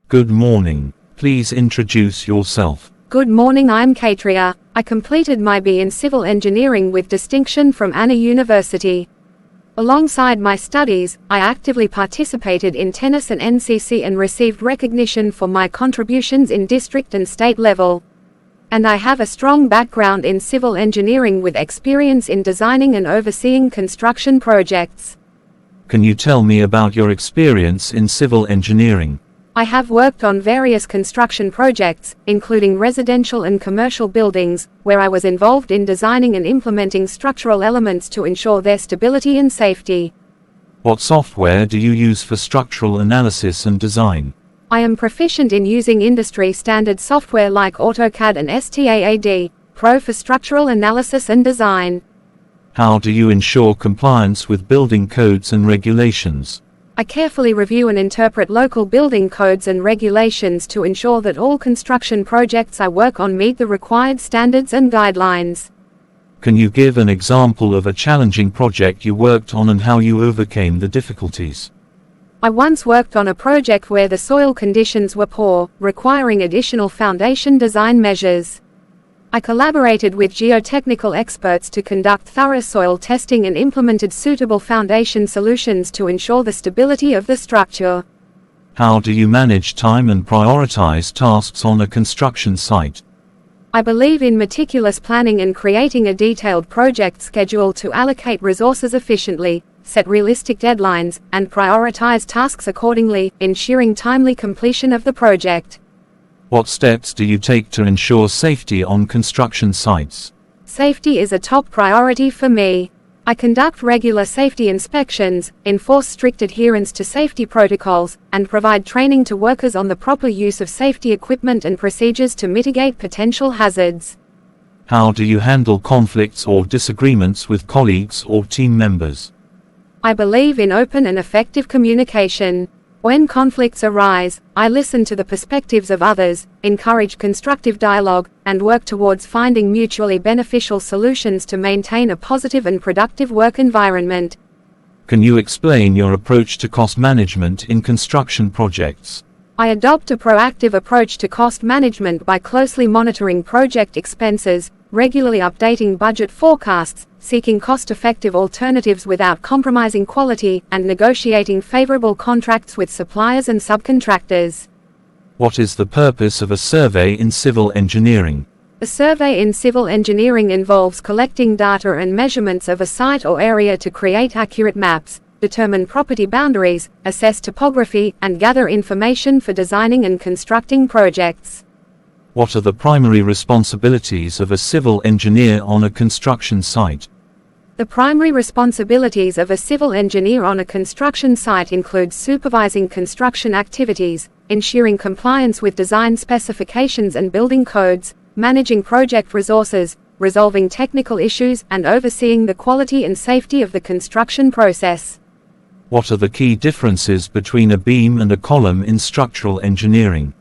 Good morning. Please introduce yourself. Good morning, I'm Katria. I completed my B in Civil Engineering with distinction from Anna University. Alongside my studies, I actively participated in tennis and NCC and received recognition for my contributions in district and state level. And I have a strong background in civil engineering with experience in designing and overseeing construction projects. Can you tell me about your experience in civil engineering? I have worked on various construction projects, including residential and commercial buildings, where I was involved in designing and implementing structural elements to ensure their stability and safety. What software do you use for structural analysis and design? I am proficient in using industry-standard software like AutoCAD and STAAD, Pro for structural analysis and design. How do you ensure compliance with building codes and regulations? I carefully review and interpret local building codes and regulations to ensure that all construction projects I work on meet the required standards and guidelines. Can you give an example of a challenging project you worked on and how you overcame the difficulties? I once worked on a project where the soil conditions were poor, requiring additional foundation design measures. I collaborated with geotechnical experts to conduct thorough soil testing and implemented suitable foundation solutions to ensure the stability of the structure. How do you manage time and prioritize tasks on a construction site? I believe in meticulous planning and creating a detailed project schedule to allocate resources efficiently, set realistic deadlines, and prioritize tasks accordingly, ensuring timely completion of the project. What steps do you take to ensure safety on construction sites? Safety is a top priority for me. I conduct regular safety inspections, enforce strict adherence to safety protocols, and provide training to workers on the proper use of safety equipment and procedures to mitigate potential hazards. How do you handle conflicts or disagreements with colleagues or team members? I believe in open and effective communication. When conflicts arise, I listen to the perspectives of others, encourage constructive dialogue, and work towards finding mutually beneficial solutions to maintain a positive and productive work environment. Can you explain your approach to cost management in construction projects? I adopt a proactive approach to cost management by closely monitoring project expenses, regularly updating budget forecasts, seeking cost-effective alternatives without compromising quality, and negotiating favorable contracts with suppliers and subcontractors. What is the purpose of a survey in civil engineering? A survey in civil engineering involves collecting data and measurements of a site or area to create accurate maps, determine property boundaries, assess topography, and gather information for designing and constructing projects. What are the primary responsibilities of a civil engineer on a construction site? The primary responsibilities of a civil engineer on a construction site include supervising construction activities, ensuring compliance with design specifications and building codes, managing project resources, resolving technical issues, and overseeing the quality and safety of the construction process. What are the key differences between a beam and a column in structural engineering?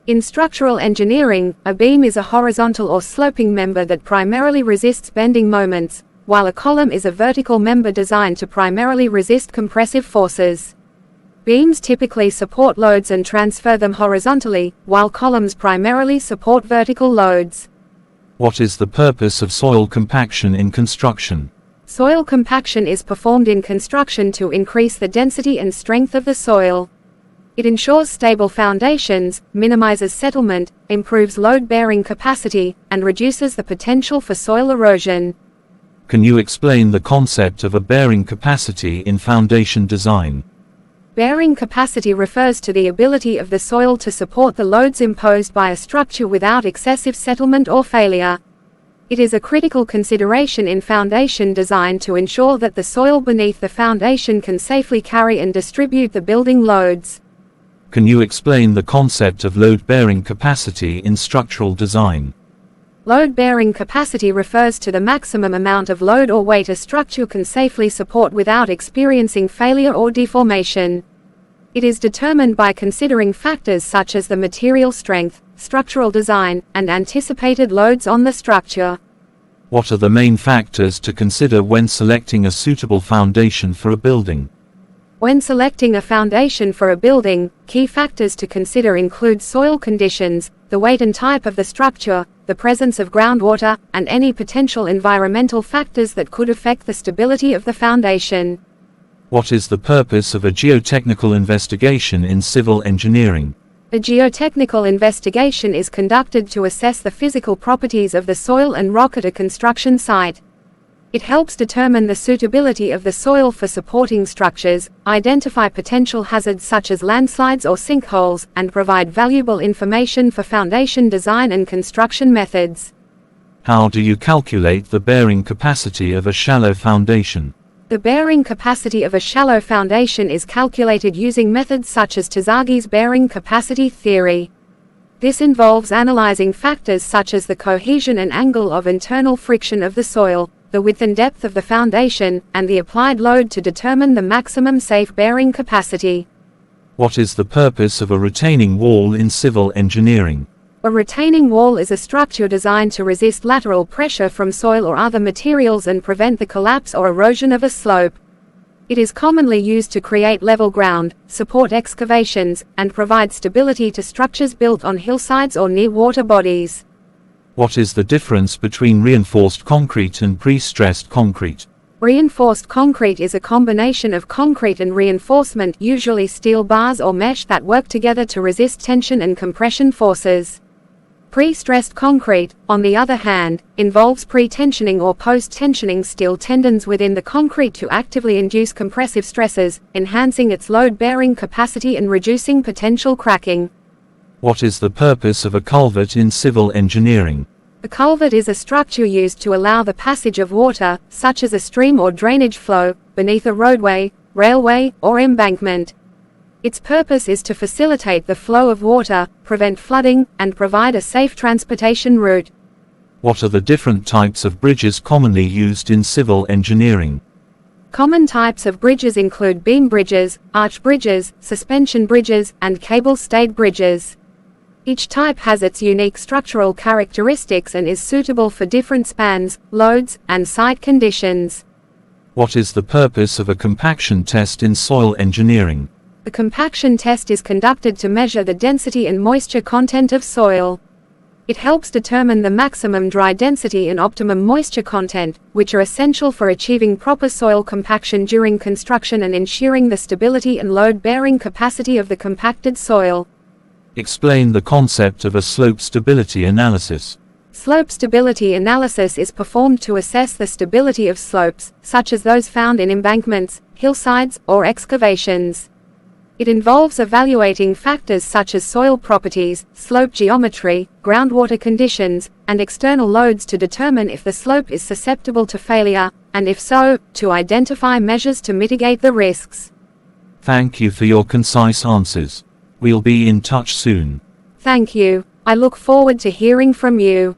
In structural engineering, a beam is a horizontal or sloping member that primarily resists bending moments, while a column is a vertical member designed to primarily resist compressive forces. Beams typically support loads and transfer them horizontally, while columns primarily support vertical loads. What is the purpose of soil compaction in construction? Soil compaction is performed in construction to increase the density and strength of the soil. It ensures stable foundations, minimizes settlement, improves load-bearing capacity, and reduces the potential for soil erosion. Can you explain the concept of a bearing capacity in foundation design? Bearing capacity refers to the ability of the soil to support the loads imposed by a structure without excessive settlement or failure. It is a critical consideration in foundation design to ensure that the soil beneath the foundation can safely carry and distribute the building loads. Can you explain the concept of load-bearing capacity in structural design? Load-bearing capacity refers to the maximum amount of load or weight a structure can safely support without experiencing failure or deformation. It is determined by considering factors such as the material strength, structural design, and anticipated loads on the structure. What are the main factors to consider when selecting a suitable foundation for a building? When selecting a foundation for a building, key factors to consider include soil conditions, the weight and type of the structure, the presence of groundwater, and any potential environmental factors that could affect the stability of the foundation. What is the purpose of a geotechnical investigation in civil engineering? A geotechnical investigation is conducted to assess the physical properties of the soil and rock at a construction site. It helps determine the suitability of the soil for supporting structures, identify potential hazards such as landslides or sinkholes, and provide valuable information for foundation design and construction methods. How do you calculate the bearing capacity of a shallow foundation? The bearing capacity of a shallow foundation is calculated using methods such as Tezagi's bearing capacity theory. This involves analyzing factors such as the cohesion and angle of internal friction of the soil, the width and depth of the foundation, and the applied load to determine the maximum safe bearing capacity. What is the purpose of a retaining wall in civil engineering? A retaining wall is a structure designed to resist lateral pressure from soil or other materials and prevent the collapse or erosion of a slope. It is commonly used to create level ground, support excavations, and provide stability to structures built on hillsides or near water bodies. What is the difference between reinforced concrete and pre-stressed concrete? Reinforced concrete is a combination of concrete and reinforcement, usually steel bars or mesh that work together to resist tension and compression forces. Pre-stressed concrete, on the other hand, involves pre-tensioning or post-tensioning steel tendons within the concrete to actively induce compressive stresses, enhancing its load-bearing capacity and reducing potential cracking. What is the purpose of a culvert in civil engineering? A culvert is a structure used to allow the passage of water, such as a stream or drainage flow, beneath a roadway, railway, or embankment. Its purpose is to facilitate the flow of water, prevent flooding, and provide a safe transportation route. What are the different types of bridges commonly used in civil engineering? Common types of bridges include beam bridges, arch bridges, suspension bridges, and cable-stayed bridges. Each type has its unique structural characteristics and is suitable for different spans, loads, and site conditions. What is the purpose of a compaction test in soil engineering? The compaction test is conducted to measure the density and moisture content of soil. It helps determine the maximum dry density and optimum moisture content, which are essential for achieving proper soil compaction during construction and ensuring the stability and load-bearing capacity of the compacted soil. Explain the concept of a slope stability analysis. Slope stability analysis is performed to assess the stability of slopes, such as those found in embankments, hillsides, or excavations. It involves evaluating factors such as soil properties, slope geometry, groundwater conditions, and external loads to determine if the slope is susceptible to failure, and if so, to identify measures to mitigate the risks. Thank you for your concise answers. We'll be in touch soon. Thank you. I look forward to hearing from you.